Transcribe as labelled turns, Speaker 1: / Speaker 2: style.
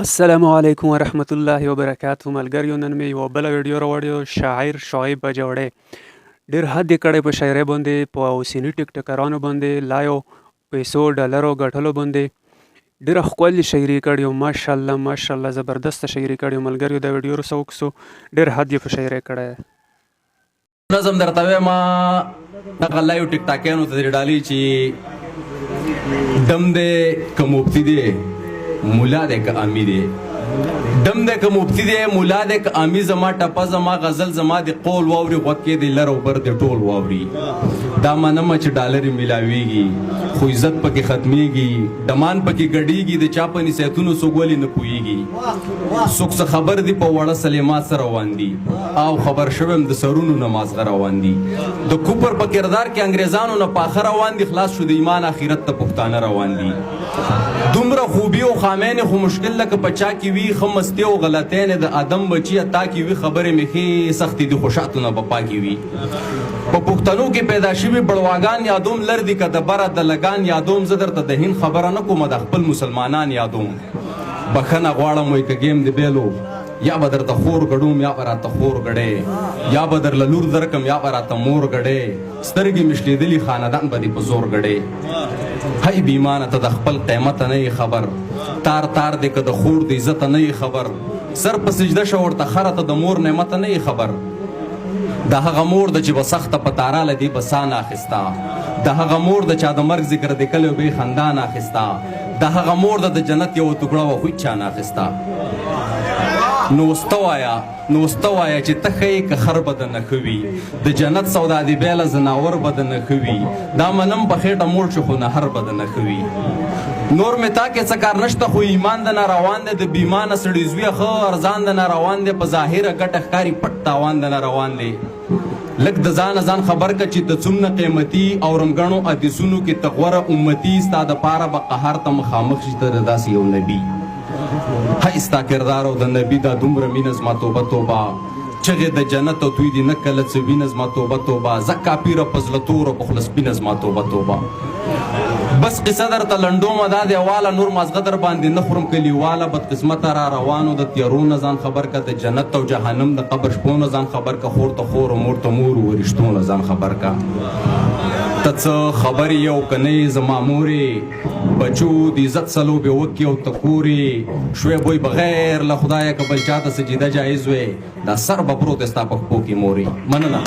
Speaker 1: السلام علیکم ورحمت الله وبرکاتو. ملګریو، نن مې یوه بله ویډیو راوړې. شاعر شعیب بجوړی ډېر حد یې کړی په شاعرۍ باندې، په اوسني ټیکټکرانو باندې، لایو پیسو ډالرو ګټلو باندې ډېره ښکلې شاعري کړې او ماشاءالله ماشاءالله زبردسته شاعري کړې. ملګریو، دا ویډیو رسه وکړو، ډېر حد یې په شاعرۍ کړی.
Speaker 2: نظم درته وایم دغه لایو ټیکټاکیانو ته دې ډالۍ چې دم دی که مفتي دی مولا دی که امي دی، دم دی که مفتي دی مولا دی که امي، زما ټپه زما غزل زما د قول واوري، غوږ کې د لر او بر د ټول واوري. دا منمه چې ډالر یې میلاویږي خو عزت پکې ختمیږي، ډمان پکې ګډیږي، د چا په نصیحتونو څوک ولې نه پوهیږي. څوک څه خبر دي په وړه سلیمات سره روان دي، او خبر شوم د سرونو نه مازغه روان دي. د کوپر په کردار کې انګریزانو نه پاخه روان دي، خلاص شو د ایمان آخرت ته پښتانه روان دي. دومره خوبي او خامین خو مشکل لکه پچا کې وي، ښه مستي او غلطین د ادم بچي عطا کې وي، خبرې مې ښې سختې دي خو شاتو نه به پاکې وي. په پښتنو کې پیدا شوي بړواګان یادوم، لر دي که د بره د لګان یادوم، زه درته د هند خبره نه کومه د خپل مسلمانان یادوم. بخښنه غواړم وایي که ګیم د بیلو، یا به درته خور ګډوم یا به راته خور ګډې، یا به درله لور درکم یا به راته مور ګډې، سترګې مې شلېدلي خاندان به دې په زور ګډې. هی بیمانه ته د خپل قیمته نه یې خبر، تار تار دې که د خور د عزته نه یې خبر، سر په سجده شه ورته خره ته د مور نعمته نه یې خبر. د هغه مور د چې به سخته په تاراله دې به سا نه اخیستا، د هغه مور د چا د مرګ ذکر دې کلی به یې خندا نه اخیستا، د هغه مور د جنت یوه ټوکړه وه خو چا نه اخیستا. نو ورته وایه چې ته ښه یې که خر به درنه ښه وي، د جنت سودا دې بیله ځناور به درنه ښه وي، دا منم په خېټه موړ شو خو نهر به درنه ښه وي. نور مې تا کې څه کار نشته خو ایمان د ناروان دی، د بیمانه سړي زویه ښه ارزان د ناروان دی، په ظاهره ګټه ښکاري پټ تاوان د ناروان دی. لږ د ځانه ځان خبر که چې ته څومره قیمتي او رمګڼو حدیثونو کې ته غوره امتي، ستا دپاره به قهر ته مخامخ شي ته د داسې یو نبي. هی ستا کردار او د نبي دا دومره مینه زما توبه توبه، چغې د جنت او توی دي نه کله څه وینه زما توبه توبه، زه کاپیره په زړه توره په خوله سپینه زما توبه توبه. بس قصه درته لنډومه دا دی واله، نور مازغه در باندې نه خورم کلیواله، بدقسمته را روانو د تیارو نه ځان خبر که، د جنت او جهنم د قبر شپو نه ځان خبر که، خور ته خور او مور ته مور و رشتو نه ځان خبر که. ته څه خبر یې او که نه یې زما مورې، بچو د عزت سلوبې وکړي او ته کورې، شعیب وایي بغیر له خدایه که بل چاته سجده جایز وی، دا سر به پروت ستا په پښو کې مورې. مننه.